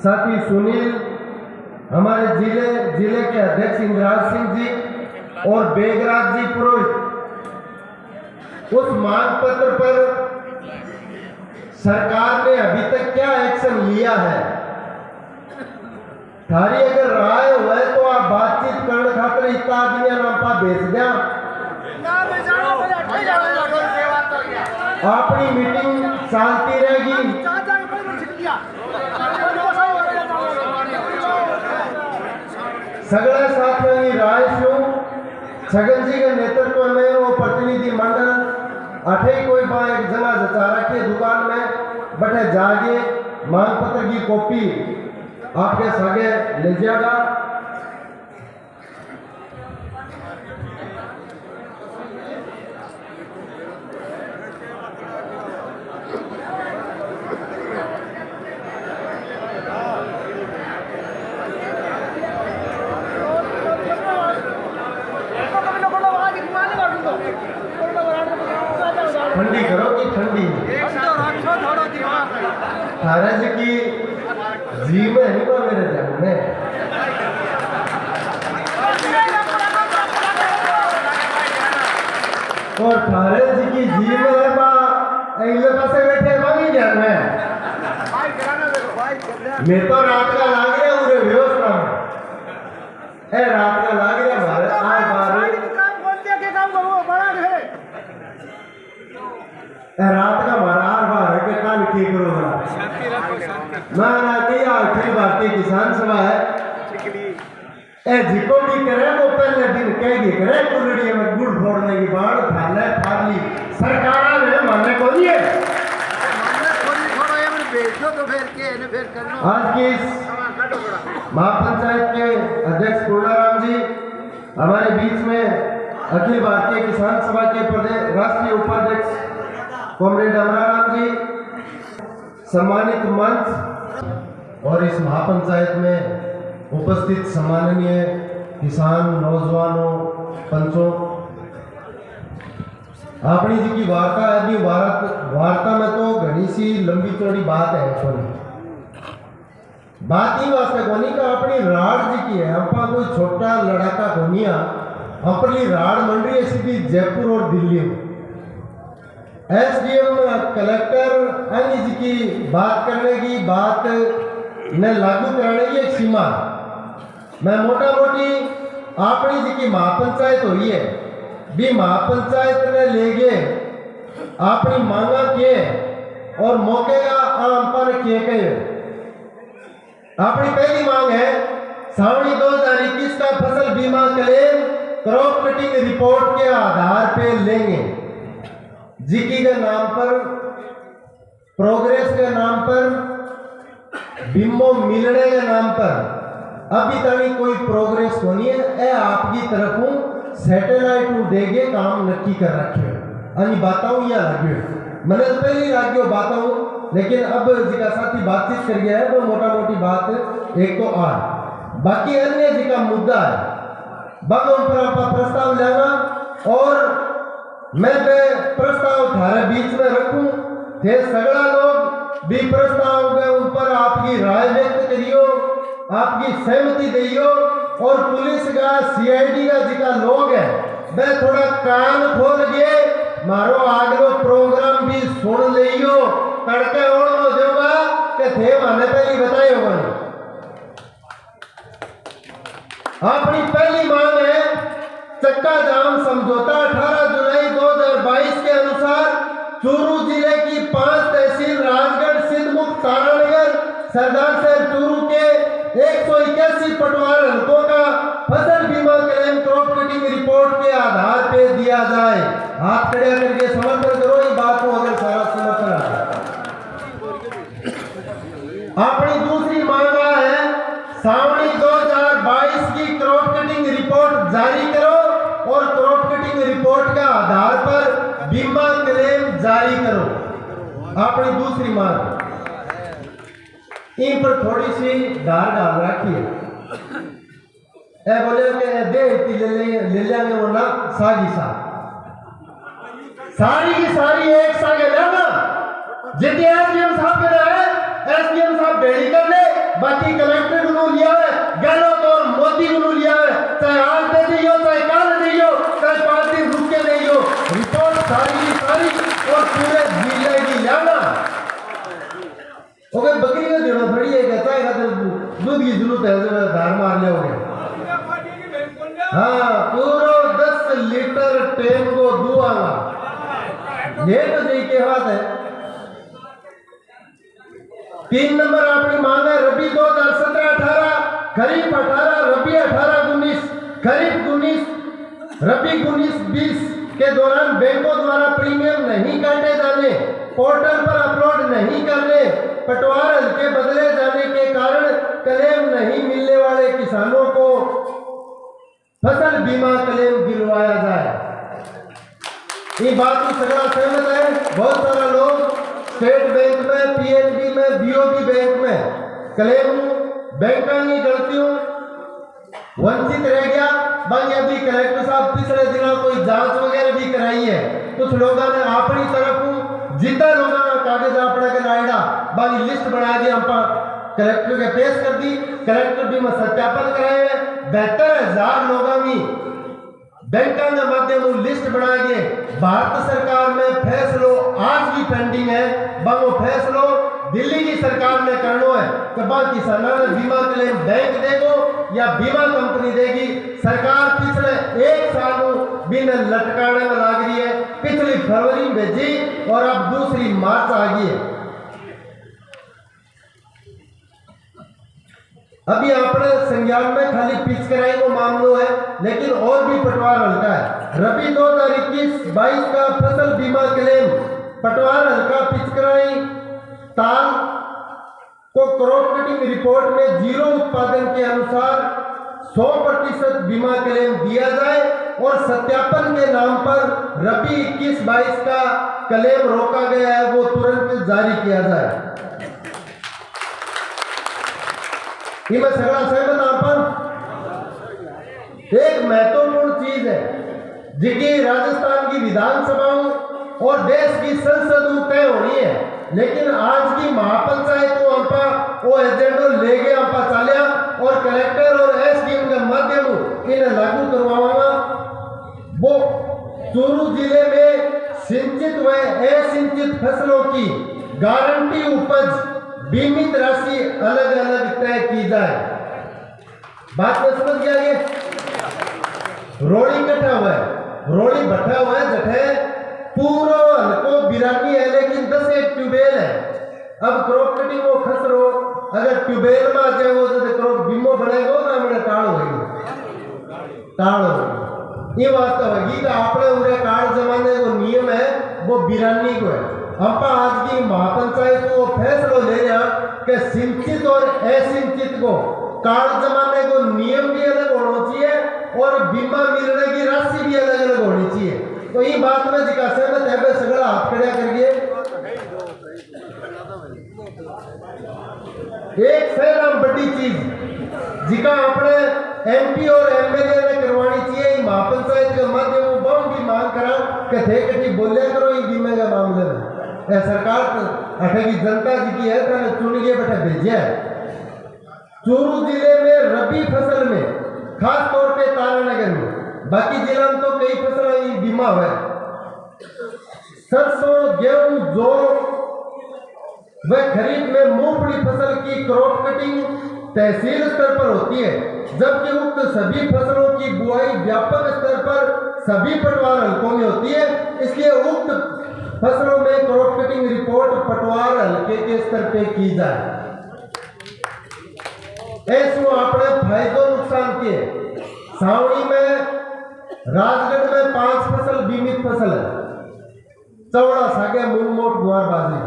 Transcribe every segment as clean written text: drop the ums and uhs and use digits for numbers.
साथी सुनील, हमारे जिले के अध्यक्ष इंद्राज सिंह जी और बेगराज जी पुरोहित, उस मांग पत्र पर सरकार ने अभी तक क्या एक्शन लिया है? थारी अगर राय हुए तो आप बातचीत करने खातर इतना आदमी नाम पा भेज दिया। अपनी मीटिंग शांति रहेगी। सगले साथियों की राय सुन, छगन जी के नेतृत्व में वो प्रतिनिधि मंडल अठे कोई एक जना जचा रखी दुकान में बैठे जागे मांग पत्र की कॉपी आपके सगे ले जाएगा। ठंडी करो कि ठंडी महाराज की जी में नहीं बा मेरे ध्यान में। और महाराज जी की जी में है बा अगले पासे बैठे बागी ध्यान में। मैं तो रात का लाग रहा हूँ व्यवस्था में। ए रात का लाग रहा हमारे आर बार रात का मरार बार के काल की करोगा ना ना किया अखिल भारतीय किसान सभा है ए जिको भी करे वो पहले दिन कहेगी करे कुलड़ी में गुड़ फोड़ने की बाढ़ फाले फाली सरकार ने मानने को नहीं है। आज की महापंचायत के अध्यक्ष पूर्णाराम जी हमारे बीच में अखिल भारतीय किसान सभा के प्रदेश राष्ट्रीय उपाध्यक्ष कॉमरेड अमराराम जी, सम्मानित मंच और इस महापंचायत में उपस्थित सम्माननीय किसान नौजवानों पंचों, आपनी जी की वार्ता अभी वार्ता में तो घनी सी लंबी चौड़ी बात है। बात ही वास्ते कोनी का अपनी राड़ जी की है, अपना कोई छोटा लड़ाका कोनिया अपनी राड़ मंडी है सीधी जयपुर और दिल्ली में। एसडीएम कलेक्टर अन्य जी की बात करने की बात ने लागू कराने की एक सीमा मैं मोटा मोटी आपनी जी की महापंचायत हुई है भी महापंचायत ने ले गए अपनी मांगा के और मौके का आम पर किए गए। अपनी पहली मांग है सावनी 2021 का फसल बीमा क्लेम क्रॉप कटिंग रिपोर्ट के आधार पे लेंगे। जीकी के नाम पर प्रोग्रेस के नाम पर बीमो मिलने के नाम पर अभी तक कोई प्रोग्रेस होनी है। ए आपकी तरफ सैटेलाइट देगे काम नक्की कर रखे अनि बताऊं या लगे मैंने तो पहले राज्य बताऊं लेकिन अब जिका साथी बातचीत कर गया है वो मोटा मोटी बात एक तो आ बाकी अन्य जिका मुद्दा है बगम पर आपका प्रस्ताव लेना और मैं प्रस्ताव थारे बीच में रखूं थे सगड़ा लोग भी प्रस्ताव के ऊपर आपकी राय व्यक्त करियो, आपकी सहमति दियो और पुलिस का सीआईडी का जिका लोग है वे थोड़ा कान खोल गए मारो आगलो प्रोग्राम भी सुन लियो तड़के ओढ़ देगा कि थे माने पहली बताए होगा। अपनी पहली मांग है चक्का जाम समझौता 18 जुलाई 2022 के अनुसार चूरू जिले की 5 तहसील राजगढ़, सिद्धमुख, तारानगर, सरदार शहर चूरू के 181 पटवार हल्कों का फसल बीमा क्लेम क्रॉप कटिंग रिपोर्ट के आधार पे दिया जाए। हाथ खड़े करके समर्थन करो ये बात को अगर सारा समर्थन आता। अपनी दूसरी मांग है सावनी 2022 की क्रॉप कटिंग रिपोर्ट जारी करो और क्रॉप कटिंग रिपोर्ट के आधार पर बीमा क्लेम जारी करो। अपनी दूसरी मांग इन पर थोड़ी सी धार डाल रखी है ए बोले कि दे ले लेंगे वो ना सागी सारी की सारी एक सागे लेना जितने एसडीएम साहब के रहे एसडीएम साहब बेड़ी कर ले बाकी कलेक्टर को लिया है गहलों तो मोदी को लिया है, चाहे आज दे दियो चाहे कल दियो चाहे 5 दिन रुक के दियो, रिपोर्ट सारी की सारी और पूरे जिले की लाना। ओके बकरी का देना थोड़ी है, कहता है दूध की जरूरत है धार मार लिया। हाँ पूरा 10 लीटर टेम को दुआगा, ये तो सही के बात है। 3 नंबर अपनी मांग है रबी 2017-18, खरीफ 18, रबी 18-19, खरीफ 19, रबी 19-20 के दौरान बैंकों द्वारा प्रीमियम नहीं काटे जाने, पोर्टल पर अपलोड नहीं करने, पटवार हल्के बदले जाने के कारण क्लेम नहीं मिलने वाले किसानों को फसल बीमा क्लेम दिलवाया जाए। ये बात तो सगड़ा सहमत है। बहुत सारा लोग स्टेट बैंक में, पीएनबी में, बीओबी बैंक में क्लेम बैंक की गलतियों वंचित रह गया। बाकी अभी कलेक्टर साहब पिछले दिनों कोई जांच वगैरह भी कराई है, कुछ लोगों ने अपनी तरफ जितना लोगों ने कागज अपना के लाइडा बाकी लिस्ट बना दी, हम कलेक्टर के पेश कर दी, कलेक्टर भी में सत्यापन कराए हैं। 72,000 लोगों की बैंकों के माध्यम लिस्ट बना के भारत सरकार में फैसलो आज भी पेंडिंग है। वो फैसलो दिल्ली की सरकार ने करना है कि किसानों ने बीमा क्लेम बैंक देगो या बीमा कंपनी देगी। सरकार पिछले 1 साल बिन लटकाने में लग रही है, पिछली फरवरी में भेजी और अब दूसरी मार्च आ गई है। अभी अपने संज्ञान में खाली पिच कराई को मामलो है, लेकिन और भी पटवार हल्का है। रबी 2021-22 का फसल बीमा क्लेम पटवार हल्का पिच कराई ताल को क्रॉप कटिंग रिपोर्ट में 0 उत्पादन के अनुसार 100% बीमा क्लेम दिया जाए और सत्यापन के नाम पर रबी 21-22 का क्लेम रोका गया है वो तुरंत जारी किया जाए। ये मैं सगड़ा सहमत आप पर। एक महत्वपूर्ण चीज है जिसकी राजस्थान की विधानसभाओं और देश की संसद तय होनी है, लेकिन आज की महापंचायत को हमपा वो एजेंडो ले गए हमपा चालिया और कलेक्टर और एसडीएम के माध्यम इन्हें लागू करवाना। वो चूरू जिले में सिंचित व असिंचित फसलों की गारंटी उपज बीमित राशि अलग अलग तय की जाए। बात में समझ गया ये? रोड़ी कटा हुआ है, रोड़ी भट्टा हुआ है, जठे पूरा हल्को बिरानी है, लेकिन 10 एक ट्यूबेल है। अब क्रॉप कटिंग को खसरो अगर ट्यूबेल में आ जाए वो तो क्रॉप बीमो बनेगा ना मेरे टाड़ होगी। ये वास्तव है कि आपने उरे कार्ड जमाने को नियम है वो बिरानी को है। हम आज की महापंचायत को फैसला ले रहा कि सिंचित और असिंचित को कार्ड जमाने को नियम भी अलग होना चाहिए और बीमा मिलने की राशि भी अलग अलग होनी चाहिए। तो ये बात में जिका सहमत है सगड़ा हाथ खड़ा करिए। एक सैलाम बड़ी चीज जिका अपने एमपी और एमएलए ने करवानी चाहिए महापंचायत के माध्यम बहुत भी मांग करा कि थे कटी बोलिया करो ये बीमे के मामले में। सरकार अठे की जनता जी की है तो चुन के बैठे भेजे है। चूरू जिले में रबी फसल में खास तौर पे तारानगर में, बाकी जिला में तो कई फसल बीमा है। सरसों, गेहूं, जौ व खरीफ में मूंगफली फसल की क्रॉप कटिंग तहसील स्तर पर होती है, जबकि उक्त सभी फसलों की बुआई व्यापक स्तर पर सभी पटवार हल्कों में होती है। इसलिए उक्त फसलों में क्रॉप कटिंग रिपोर्ट पटवार हल्के के स्तर पे की जाए। ऐसो अपने फायदों नुकसान के सावनी में राजगढ़ में 5 फसल बीमित फसल है, चौड़ा सागे मूंग मोट गुआर बाजरी।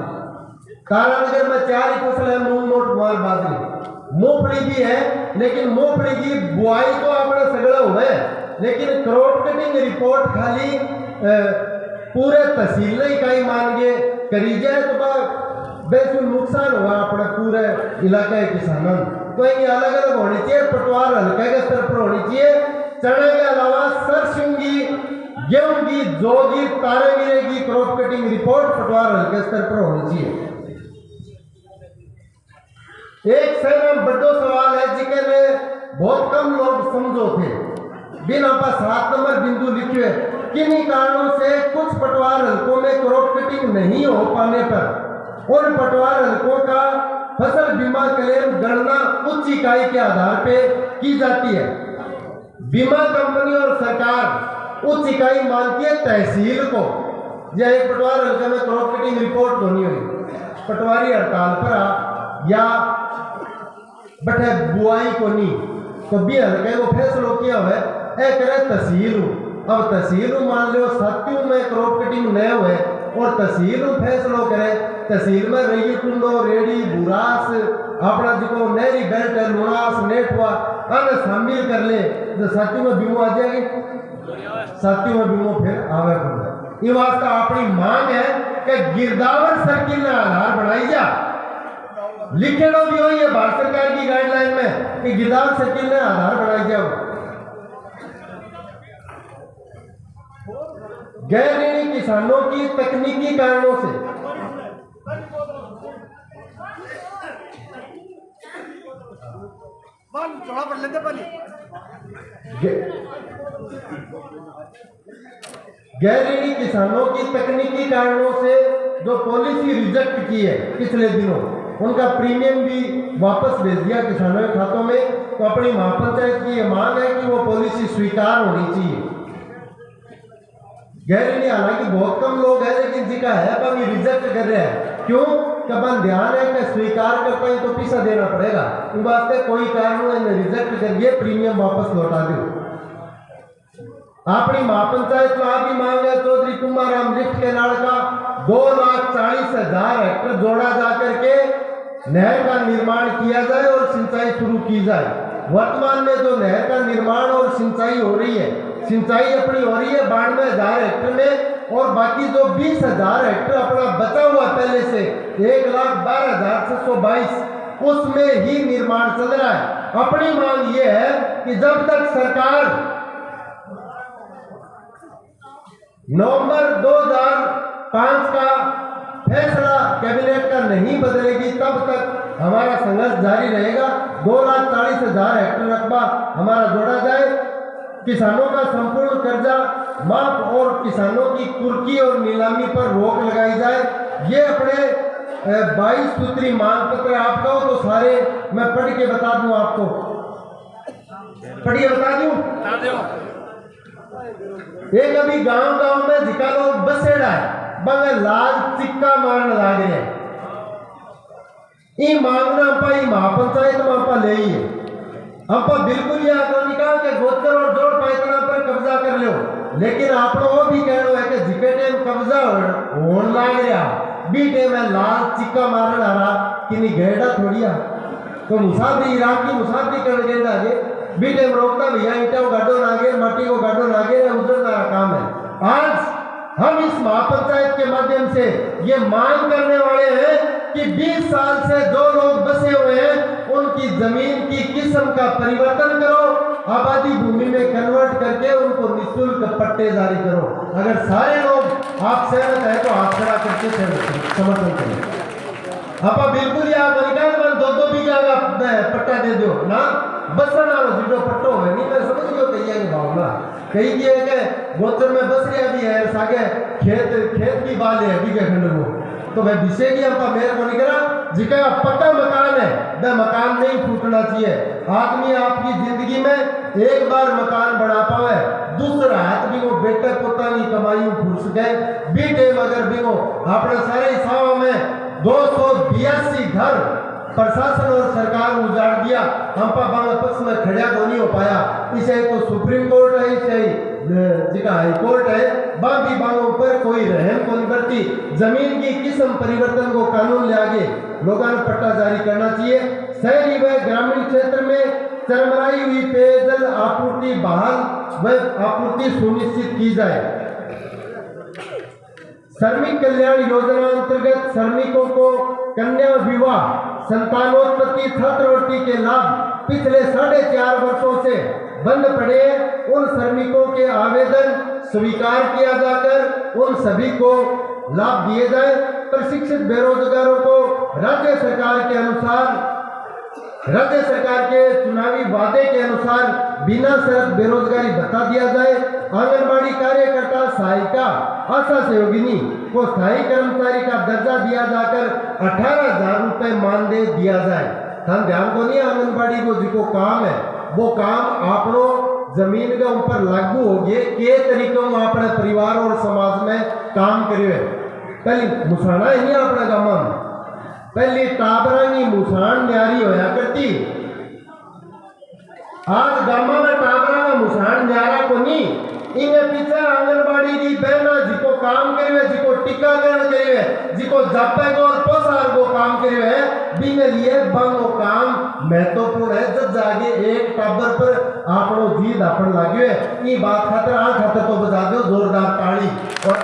तारानगर में 4 ही फसल है मूंग मोट गुआर बाजरी। मूंगफली भी है, लेकिन मूंगफली की बुआई तो अपने सगड़ा हुआ है, लेकिन क्रॉप कटिंग रिपोर्ट खाली पूरे तहसील इकाई मान के करी जाए तो बेसुल नुकसान हुआ अपने पूरे इलाके किसानों। तो ये अलग अलग होनी चाहिए, पटवार हल्के के स्तर पर होनी चाहिए। चने के अलावा सरसों की, गेहूं की, जौ की, तारामीरे की क्रॉप कटिंग रिपोर्ट पटवार हल्के स्तर पर होनी चाहिए। एक सैना बड़ो सवाल है जिके ने बहुत कम लोग समझो थे बिना पर 7 नंबर बिंदु लिखे किन्हीं कारणों से कुछ पटवार हलकों में क्रॉप कटिंग नहीं हो पाने पर उन पटवार हलकों का फसल बीमा क्लेम गणना उच्च इकाई के आधार पर की जाती है। बीमा कंपनी और सरकार उच्च इकाई मानती है तहसील को। यह एक पटवार हल्के में क्रॉप कटिंग रिपोर्ट होनी हुई पटवारी हड़ताल पर या बटे बुआई को नहीं तो भी हल्के को फैसलो किया हुआ है करे तहसील। अब तहसील मान लो सत्यों में क्रॉप कटिंग न हुए और तहसील फैसलो करे तहसील में रही टुंडो रेडी बुरास अपना जो नहरी बेल्ट है लुनास नेटवा अन शामिल कर ले तो साथियों में बीमो आ जाएगी। साथियों में बीमो फिर आवे पड़ेगा। ये वास्ता अपनी मांग है कि गिरदावर सर्किल ने आधार बनाई जा लिखे लो भी हो ये भारत सरकार की गाइडलाइन में कि गिरदावर सर्किल ने आधार बनाई जाओ। गैर ऋणी किसानों की तकनीकी कारणों से गैर ऋणी किसानों की तकनीकी कारणों से जो पॉलिसी रिजेक्ट की है पिछले दिनों उनका प्रीमियम भी वापस भेज दिया किसानों के खातों में। तो अपनी महापंचायत की यह मांग है कि वो पॉलिसी स्वीकार होनी चाहिए। गैर ऋणी हालांकि बहुत कम लोग हैं लेकिन जिका है अपन रिजेक्ट कर रहे हैं क्यों कबन ध्यान है कि स्वीकार करते हैं तो पैसा देना पड़ेगा इन वास्ते कोई कारण रिजेक्ट करिए प्रीमियम वापस लौटा दो। अपनी महापंचायत में आपकी मांग है चौधरी कुमाराम लिफ्ट के नाल का 2,40,000 हेक्टर जोड़ा जाकर के नहर का निर्माण किया जाए और सिंचाई शुरू की जाए। वर्तमान में जो नहर का निर्माण और सिंचाई हो रही है सिंचाई अपनी हो रही है 92,000 हेक्टर में और बाकी जो 20,000 हेक्टर अपना बचा हुआ पहले से 1,12,622 उसमें ही निर्माण चल रहा है। अपनी मांग ये है कि जब तक सरकार नवंबर 2005 का फैसला कैबिनेट का नहीं बदलेगी तब तक हमारा संघर्ष जारी रहेगा। 2,40,000 हेक्टर रकबा हमारा जोड़ा जाए, किसानों का संपूर्ण कर्जा माफ और किसानों की कुर्की और नीलामी पर रोक लगाई जाए। ये अपने 22 सूत्री मांग पत्र आपका हो तो सारे मैं पढ़ के बता दूं आपको। पढ़िए बता दूं। एक अभी गांव में जिका लोग बसेड़ा है बंगे लाल चिक्का मारने लग रहे हैं। मांगना पाई महापंचायत में आप ले आप बिल्कुल ये आगे कहा कि गोचर और जोड़ पैतना पर कब्जा कर लो, लेकिन आप वो भी कहना है कि जिके टाइम कब्जा होने लग रहा बी टाइम में लाल चिक्का मारन आ रहा कि नहीं गेड़ा थोड़िया तो मुसाफरी इराक की मुसाफरी कर गेड़ा आगे बी टाइम रोकता भैया ईटा को गाडो नागे माटी को गाडो नागे उजड़ना काम है। आज हम इस महापंचायत के माध्यम से ये मांग करने वाले हैं कि 20 साल से जो लोग बसे हुए हैं उनकी जमीन की किस्म का परिवर्तन करो, आबादी भूमि में कन्वर्ट करके उनको निःशुल्क पट्टे जारी करो। अगर सारे लोग आप सहमत है तो हाथ खड़ा करके समर्थन करें। आप बिल्कुल यार दो बीघा का पट्टा दे दो ना बसना जो पट्टो है नहीं मैं समझ गयो कही भावना कही कि गोचर में बस रहा भी है सागे खेत की बाल है बीघे खंड को तो वह विषय की हमका मेरे को नहीं करा जिका पक्का मकान है वह मकान नहीं फूटना चाहिए। आदमी आपकी जिंदगी में एक बार मकान बना पावे दूसरा हाथ भी वो बेटे पोता नहीं कमाई फूट सके बी टाइम अगर भी वो अपने सारे हिसाबों में 282 घर प्रशासन और सरकार उजाड़ दिया हम पक्ष में खड़ा को नहीं हो पाया। इसे तो सुप्रीम कोर्ट है इसे जिका हाई कोर्ट है बाकी बांगों पर कोई रहम को नहीं करती। जमीन की किस्म परिवर्तन को कानून ले आगे लोगों ने पट्टा जारी करना चाहिए। शहरी व ग्रामीण क्षेत्र में चरमराई हुई पेयजल आपूर्ति बहाल व आपूर्ति सुनिश्चित की जाए। श्रमिक कल्याण योजना अंतर्गत श्रमिकों को कन्या विवाह संतानोत्पत्ति छात्रवृत्ति के लाभ पिछले 4.5 वर्षों से बंद पड़े उन श्रमिकों के आवेदन स्वीकार किया जाकर उन सभी को लाभ दिए जाए। प्रशिक्षित बेरोजगारों को राज्य सरकार के अनुसार राज्य सरकार के चुनावी वादे के अनुसार बिना शर्त बेरोजगारी भत्ता दिया जाए। आंगनबाड़ी कार्यकर्ता, सहायिका, आशा सहयोगिनी को स्थायी कर्मचारी का दर्जा दिया जाकर 18,000 रुपए मानदेय दिया जाए। हम ध्यान को नहीं, आंगनबाड़ी को जो काम है वो काम आपनो जमीन के ऊपर लागू हो गए के तरीके में अपने परिवार और समाज में काम करिए। पहले मुसाना ही नहीं अपने गाँव में, पहले टाबरा की मुसान न्यारी होया करती। आज गामा में टाबरा में मुसान न्यारा को नहीं, इन्हें पीछे आंगनबाड़ी की बहना जिको काम करिए, जिको टीकाकरण करिए, जिको जापे को और पोसार को काम करिए, बिन लिए बंगो काम महत्वपूर्ण है। जब जागे एक टाबर पर आपनो जीद अपन लागे ये बात खातर आ खातर तो बजा दो जोरदार ताली। और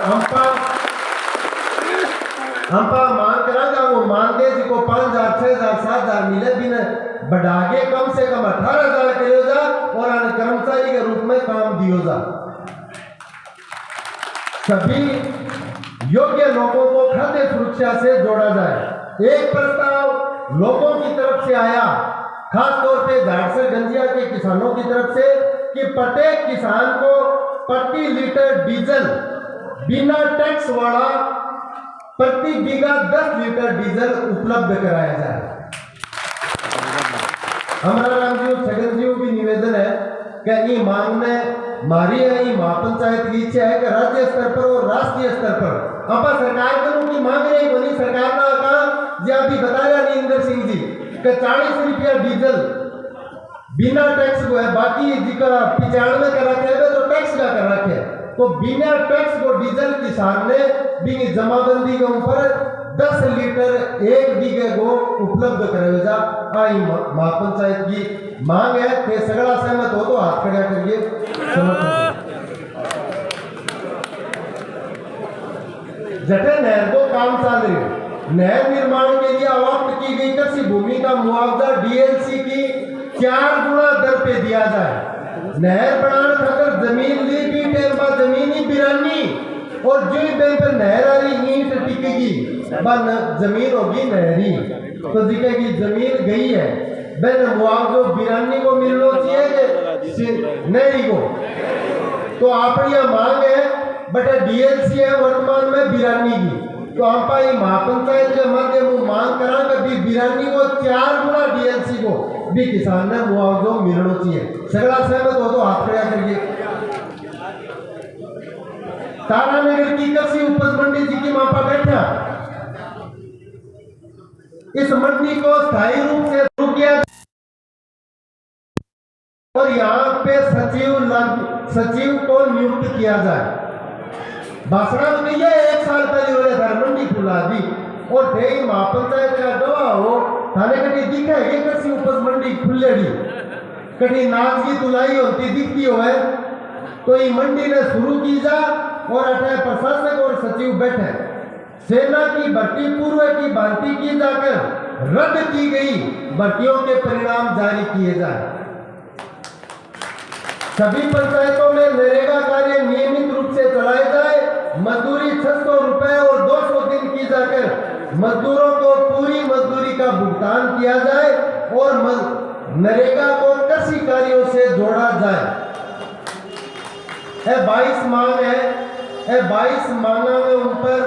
हमपा मांग करांगा वो मानदेय जिको 5,000, 6,000, 7,000 मिले बिन बढ़ाके कम से कम 18,000 करियो जा और अन्य कर्मचारी के रूप में काम दियो जा। सभी योग्य लोगों को खाद्य सुरक्षा से जोड़ा जाए। एक प्रस्ताव लोगों की तरफ से आया, खास तौर पे झारसर गंजिया के किसानों की तरफ से, कि प्रत्येक किसान को प्रति लीटर डीजल बिना टैक्स वाला प्रति बीघा 10 लीटर डीजल उपलब्ध कराया जाए। हमारा रामजीव छगन जी भी निवेदन है कि ये मांग में मारी है, ये महापंचायत की इच्छा है कि राज्य स्तर पर और राष्ट्रीय स्तर पर अपा सरकार की मांग रही बनी। सरकार ने कहा जी अभी बताया नींदर सिंह जी कि 40 रुपया डीजल बिना टैक्स को है, बाकी जिका 95 का रखे है तो टैक्स का कर रखे, तो बिना टैक्स को डीजल किसान ने बिनी जमाबंदी के ऊपर 10 लीटर एक बीघे को उपलब्ध कराया जा। आई महापंचायत की मांग है कि सगड़ा सहमत हो तो हाथ खड़ा करिए। जटे नहर को काम चल रही है, नहर निर्माण के लिए अवाप्त की गई कृषि भूमि का मुआवजा डीएलसी की 4 गुना दर पे दिया जाए। नहर बनाने खातर जमीन ली भी टेम पर जमीनी बिरानी और जो बेन पर नहर आ रही ईंट टिकेगी बन जमीन होगी नहरी, तो दिखेगी जमीन गई है बेन मुआवजो बिरानी को मिलना चाहिए नहरी को। तो आपकी मांग है बट डीएलसी है वर्तमान में बिरानी की, तो आप महापंचायत के माध्यम मांग करा कि बिरानी को 4 गुना डीएलसी को भी किसान ने मुआवजो मिलना चाहिए। सगड़ा सहमत हो तो हाथ खड़ा करिए। तारानगर की कृषि उपज मंडी जी की मापा बैठा, इस मंडी को स्थायी रूप से शुरू किया और यहाँ पे सचिव को नियुक्त किया जाए। भाषणा में ये 1 साल पहले हो रहा था मंडी खुला दी और थे महापंचायत का गवाह हो थाने कटी दिखा ये कृषि उपज मंडी खुलेगी, कटी नाच की तुलाई होती दिखती हो है, तो ये मंडी ने शुरू की जा और अठारह प्रशासक और सचिव बैठे। सेना की भर्ती पूर्व की भांति की जाकर रद्द की गई भर्तियों के परिणाम जारी किए जाए। सभी पंचायतों में नरेगा कार्य नियमित रूप से चलाए जाए। मजदूरी 600 रुपए और 200 दिन की जाकर मजदूरों को पूरी मजदूरी का भुगतान किया जाए और नरेगा को कृषि कार्यों से जोड़ा जाए। 22 मांग है, 22 मांगा में ऊपर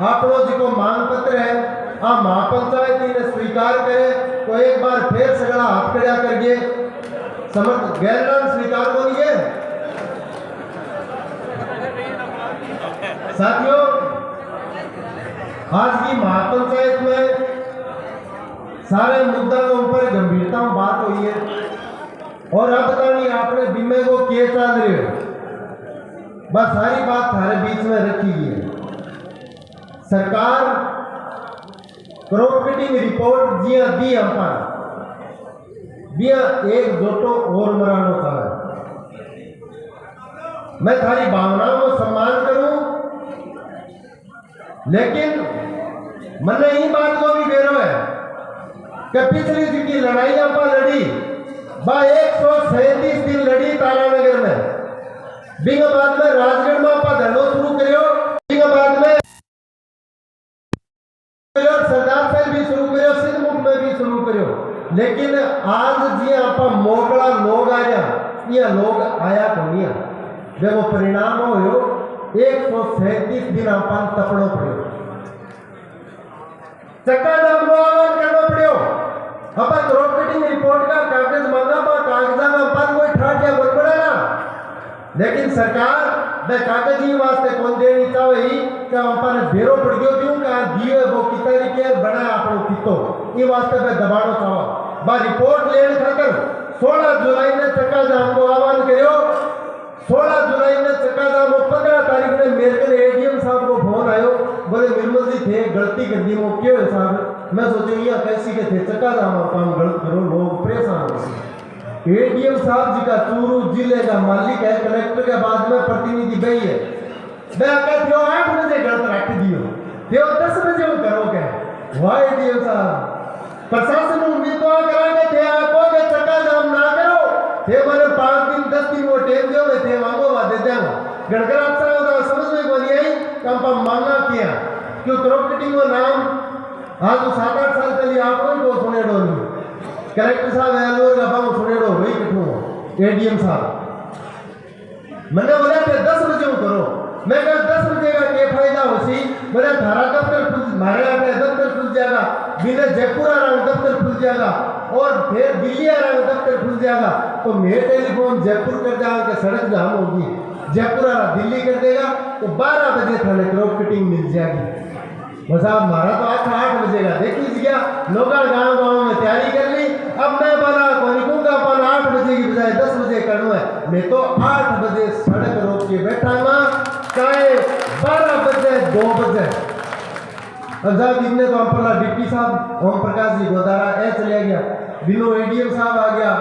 आपको जी को मांग पत्र है, आप महापंचायत ने स्वीकार करे तो एक बार फिर सगड़ा हाथ खड़ा करिए। समर्थ गैरलाल स्वीकार को लिए साथियों, आज की महापंचायत में सारे मुद्दों ऊपर गंभीरता में बात हुई है और अब पता नहीं आपने बीमे को किए चल रहे हो, बस सारी बात हमारे बीच में रखी गई है। सरकार क्रॉप कटिंग रिपोर्ट जिया दी हम बिया एक जोटो और मरानो था। मैं थारी भावनाओं को सम्मान करूं, लेकिन मैंने ही बात को भी बेरो है कि पिछली जी की लड़ाई आप लड़ी बा 137 दिन लड़ी तारानगर में, बिंग बाद में राजगढ़ में आप धरनो शुरू करियो, बिंग बाद में सरदार साहब भी शुरू करियो, सिद्धमुख में भी शुरू करियो। लेकिन आज जी आप मोकला लोग आया ये लोग आया को नहीं देखो परिणाम हो 137 दिन अपन तपड़ो पड़ो चक्का जाम करना पड़ो अपन क्रॉप कटिंग रिपोर्ट का कागज मांगा कागजा में अपन कोई ठाट या बोल पड़ा ना लेकिन सरकार बे कागज ही वास्ते कौन देनी चाहे कि अपन बेरो पड़ गयो क्यों का दिए वो कितने के बना आपनो कितो ये वास्ते बे दबाड़ो चाहो बा रिपोर्ट लेने खातर 16 जुलाई ने चक्का जाम को आह्वान करियो 16 जुलाई ने चक्का जाम 15 तारीख ने मेरे को एडीएम साहब को फोन आयो बोले निर्मल जी थे गलती कर दी मो क्यों साहब मैं सोचूं ये कैसी के थे चक्का जाम काम गलत करो लोग परेशान हो एडीएम साहब जी का चूरू जिले का मालिक है कलेक्टर के बाद में प्रतिनिधि भाई है मैं कहते हो 8 बजे गलत रख दियो देव 10 बजे करो क्या वाह एडीएम साहब प्रशासन उम्मीदवार कराने थे आपको के चक्का जाम ना करो थे मैंने 5 दिन 10 दिन वो टेम जो में थे मांगो वादे देंगे गणकर अच्छा होता समझ में बोली आई कम पर मांगना किया क्यों क्रॉप कटिंग वो नाम आज तो 7-8 साल पहले आपको ही को सुने डो नहीं कलेक्टर साहब एलोर का बांग सुने डो वही कितनों एडीएम साहब मैंने बोला थे 10 बजे करो मैं कहा 10 बजे का क्या फायदा होसी बोले धारा दफ्तर खुल मारे आटे दफ्तर खुल जाएगा बिना जयपुर रंग दफ्तर खुल जाएगा और फिर दिल्ली रंग दफ्तर खुल जाएगा तो मेरे टेलीफोन जयपुर कर जाएगा कि सड़क जाम होगी जयपुर वाला दिल्ली कर देगा तो 12 बजे थाने क्रॉप कटिंग मिल जाएगी बस आप मारा तो आज 8 बजे का देख लीजिए लोग गाँव में तैयारी कर ली अब मैं बना को 8 बजे की बजाय 10 बजे करना है मैं तो 8 बजे सड़क रोक के बैठाऊंगा चाहे 12 बजे 2 बजे अब इतने तो हम डिप्टी साहब ओम प्रकाश जी गोदारा ए चले गया बिनो एडीएम साहब आ गया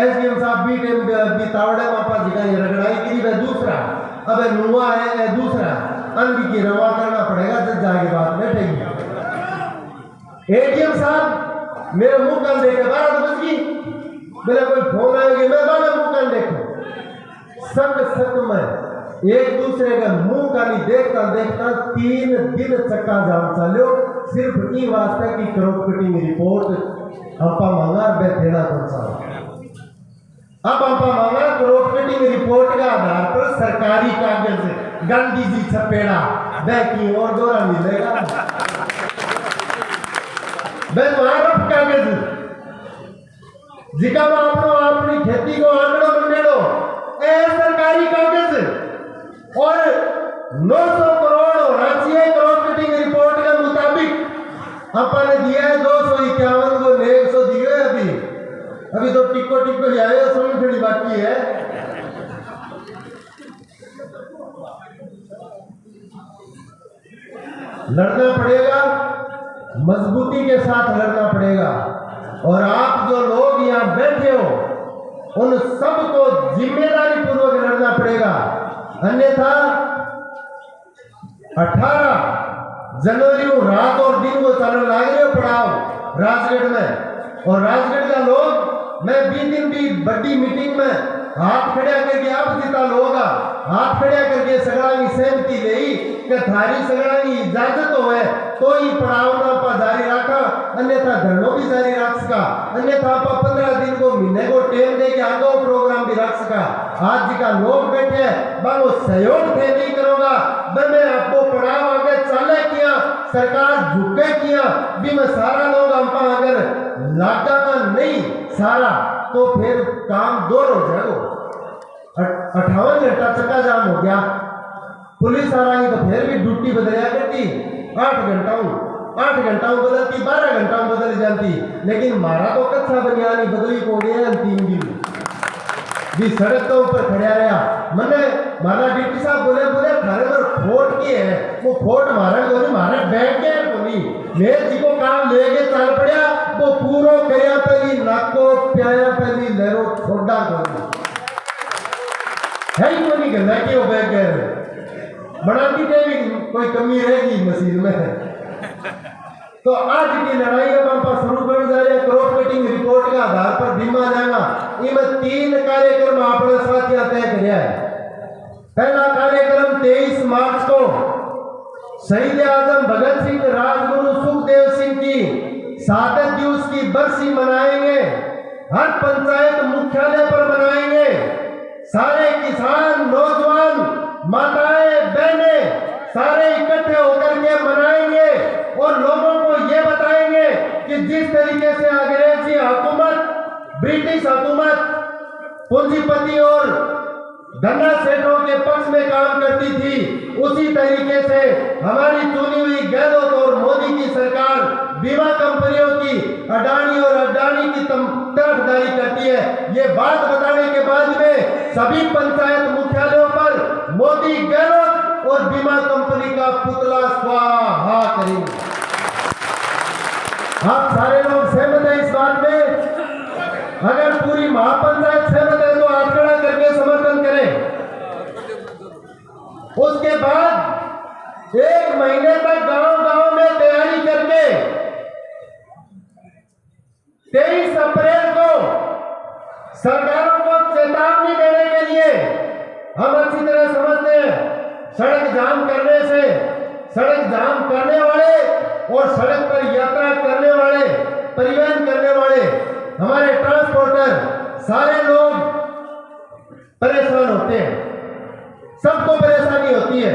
एसडीएम साहब बी टेम बी तावड़े मापा जी का रगड़ाई की वह दूसरा अब नुआ है दूसरा अनबी की रवा करना पड़ेगा जब जाके बात बैठेगी एडीएम साहब मेरे मुंह कान देखे 12 बज गई मेरा कोई फोन आएगी मैं बाबा मुंह कान देखो संग में एक दूसरे का मुंह का नहीं देखता देखता 3 दिन चक्का जाम चलो सिर्फ ई वास्ते की क्रॉप कटिंग रिपोर्ट आपा मांगा बे देना कौन सा अब आपा मांगा क्रॉप कटिंग रिपोर्ट का आधार पर सरकारी कागज गांधी जी छपेड़ा बे की और दोरा मिलेगा बे मारफ कागज जिका आपनो अपनी खेती को आंकड़ो बनेड़ो ए सरकारी कागज और 900 करोड़ होना चाहिए क्रॉप कटिंग रिपोर्ट के मुताबिक अपन ने दिया है 251 को 100 दिए अभी तो टिक्को ही आए सुन थोड़ी बाकी है लड़ना पड़ेगा मजबूती के साथ लड़ना पड़ेगा और आप जो लोग यहाँ बैठे हो उन सबको जिम्मेदारी पूर्वक लड़ना पड़ेगा अन्यथा 18 जनवरी को रात और दिन को चलने लगे पड़ाव राजगढ़ में और राजगढ़ का लोग मैं 20 दिन की बड़ी मीटिंग में हाथ खड़ा करके आप जीता लोग हाथ खड़ा करके सगड़ा की सहमति ले कि थारी सगड़ा की इजाजत हो है तो ही पड़ाव ना पा जारी रखा अन्यथा धरनों भी जारी रख सका अन्यथा आप 15 दिन को महीने को टेम दे के आगे प्रोग्राम भी रख सका आज जी का लोग बैठे हैं वो सहयोग थे नहीं करूंगा मैं आपको पड़ाव आगे चले किया सरकार झुके किया भी मैं सारा लोग हम अगर लागा का नहीं सारा तो फिर काम दौर हो जाएगा 58 घंटा चक्का जाम हो गया पुलिस आ रही तो फिर भी ड्यूटी बदलिया करती 8 घंटा बदलती 12 घंटा बदल जाती लेकिन मारा तो कच्चा बनियानी बदली को गया 3 दिन भी सड़क के ऊपर खड़ा रहा मैंने मारा डिप्टी साहब बोले थारे पर फोट की है वो फोट मारा को नहीं मारे बैठ गया को नहीं मेरे जी को काम लेके चल पड़ा वो पूरो कया पहली नाको प्याया पहली लहरो छोड़ा को है ही को नहीं गला के वो बैठ गए बनाती भी कोई कमी रहेगी मशीन में तो आज की लड़ाई अब हम शुरू कर जा रहे हैं क्रॉप कटिंग रिपोर्ट का आधार पर बीमा जाएगा इनमें 3 कार्यक्रम अपने साथ तय किया है पहला कार्यक्रम 23 मार्च को शहीद आजम भगत सिंह राजगुरु सुखदेव सिंह की शहादत दिवस की बरसी मनाएंगे, हर पंचायत मुख्यालय पर मनाएंगे। सारे किसान, नौजवान, माताएं, बहनें सारे इकट्ठे होकर के मनाएंगे और लोगों को ये बताएंगे कि जिस तरीके से अंग्रेजी हुकूमत, ब्रिटिश हुकूमत पूंजीपति और धन्ना सेठों के पक्ष में काम करती थी, उसी तरीके से हमारी चुनी हुई गहलोत और मोदी की सरकार बीमा कंपनियों की अडानी और अडानी की तरफदारी करती है। ये बात बताने के बाद में सभी पंचायत मुख्यालयों पर मोदी, गहलोत और बीमा कंपनी का पुतला स्वाहा करेंगे। आप सारे लोग सहमत हैं इस बात में? अगर पूरी महापंचायत सहमत है तो हाथ खड़ा करके समर्थन करें। उसके बाद 1 महीने तक गांव-गांव में तैयारी करके 23 अप्रैल को सरकारों को चेतावनी देने के लिए, हम अच्छी तरह समझते हैं सड़क जाम करने से, सड़क जाम करने वाले और सड़क पर यात्रा करने वाले, परिवहन करने वाले हमारे ट्रांसपोर्टर सारे लोग परेशान होते हैं, सबको परेशानी होती है,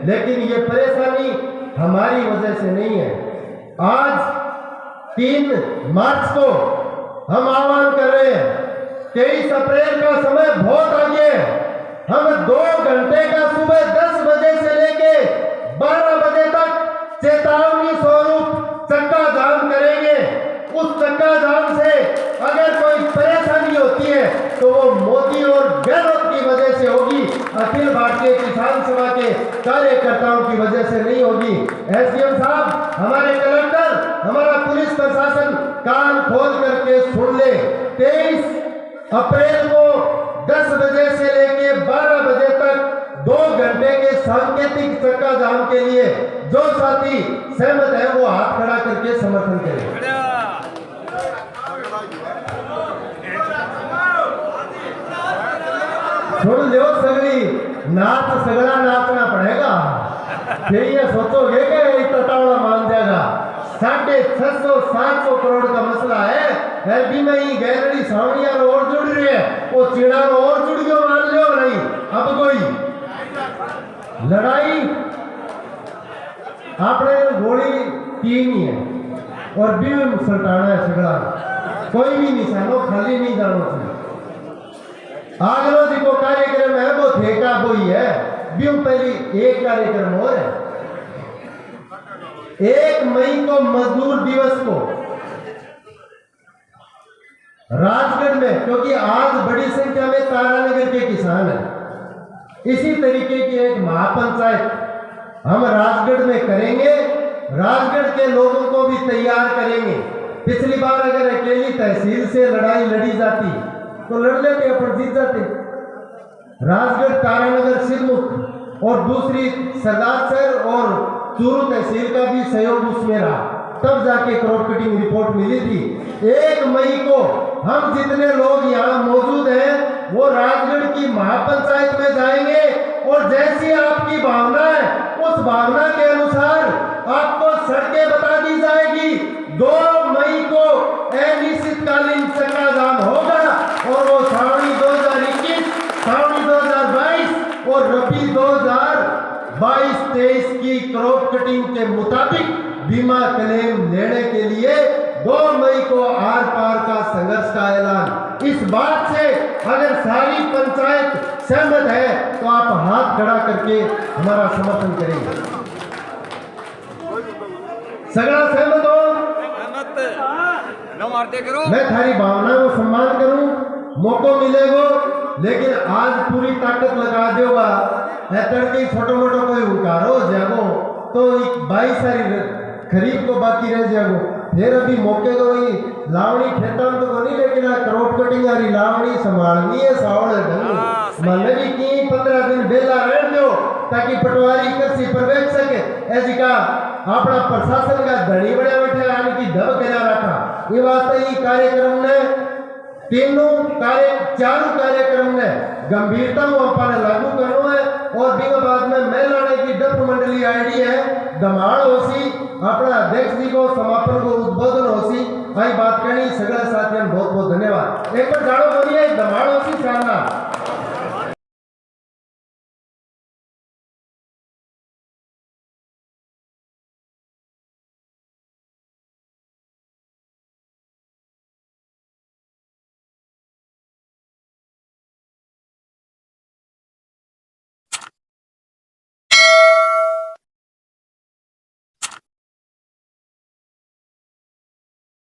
लेकिन ये परेशानी हमारी वजह से नहीं है। आज 3 मार्च को हम आह्वान कर रहे हैं, 23 अप्रैल का समय बहुत आगे है। हम 2 घंटे का सुबह 10 बजे से लेके 12 बजे तक चेतावनी स्वरूप चक्का जाम करेंगे। उस चक्का जाम से अगर कोई परेशानी होती है तो वो मोदी और गहलोत की वजह से होगी, अखिल भारतीय किसान सभा के कार्यकर्ताओं की वजह से नहीं होगी। एसडीएम साहब, हमारे कलेक्टर, हमारा पुलिस प्रशासन कान खोल करके सुन ले। 23 अप्रैल को 10 बजे से लेके 12 बजे तक 2 घंटे के सांकेतिक चक्का जाम के लिए जो साथी सहमत है वो हाथ खड़ा करके समर्थन करें। सुन लो सगली, नाच सगड़ा नाचना पड़ेगा। फिर ये सोचोगे कि इतना टावड़ा मान जाएगा। 650-700 करोड़ का मसला है। एलबी में ही गैलरी सावनिया और जुड़ रही है, वो चिड़ा और जुड़ गयो, मान लो नहीं। अब कोई लड़ाई आपने गोली की नहीं है और भी सल्टाना है सगड़ा, कोई भी निशानो खाली नहीं जाना चाहिए। आगलो जी को कार्यक्रम है वो ठेका वही है, ब्यू पहली एक कार्यक्रम और है। 1 मई को मजदूर दिवस को राजगढ़ में, क्योंकि आज बड़ी संख्या में तारानगर के किसान हैं, इसी तरीके की एक महापंचायत हम राजगढ़ में करेंगे। राजगढ़ के लोगों को भी तैयार करेंगे। पिछली बार अगर अकेली तहसील से लड़ाई लड़ी जाती तो लड़ लेते, अपन जीत जाते। राजगढ़, तारानगर, सिरमुख और दूसरी सरदारसर और चूरू तहसील का भी सहयोग उसमें रहा, तब जाके क्रॉप कटिंग रिपोर्ट मिली थी। 1 मई को हम जितने लोग यहाँ मौजूद हैं वो राजगढ़ की महापंचायत में जाएंगे और जैसी आपकी भावना है उस भावना के अनुसार आपको सड़कें बता दी जाएगी। 2 मई को अनिश्चितकालीन चक्का जाम होगा और वो सावनी 2021, सावनी 2022 और रबी 2022-23 की क्रॉप कटिंग के मुताबिक बीमा क्लेम लेने के लिए 2 मई को आर पार का संघर्ष का ऐलान। इस बात से अगर सारी पंचायत सहमत है तो आप हाथ खड़ा करके हमारा समर्थन करेंगे। सगड़ा सहमत हो? मैं थारी भावना को सम्मान करूं, मौको मिलेगा, लेकिन आज पूरी ताकत लगा देगा। तड़के छोटो मोटो कोई उकारो जागो तो 22 सारी खरीद को बाकी रह जागो। फिर अभी मौके को वही लावणी खेता में तो नहीं, लेकिन क्रॉप कटिंग वाली लावणी संभालनी है। सावड़ मैंने भी की 15 दिन बेला रह दो ताकि पटवारी कृषि पर बेच सके। ऐसी का अपना प्रशासन का धड़ी बड़े बैठे आने की दब करा रखा। ये वास्ते ही कार्यक्रम ने चारों कार्यक्रम ने गंभीरता को अपन लागू करना है और दिन बाद में मैं लाने की डप मंडली आईडी है धमाड़ होसी, अपना अध्यक्ष जी को समापन को उद्बोधन होसी। आई बात करनी सगळ्या साथियांना बहुत बहुत धन्यवाद एक बार जाणो बोलिए धमाड़ो सी शानदार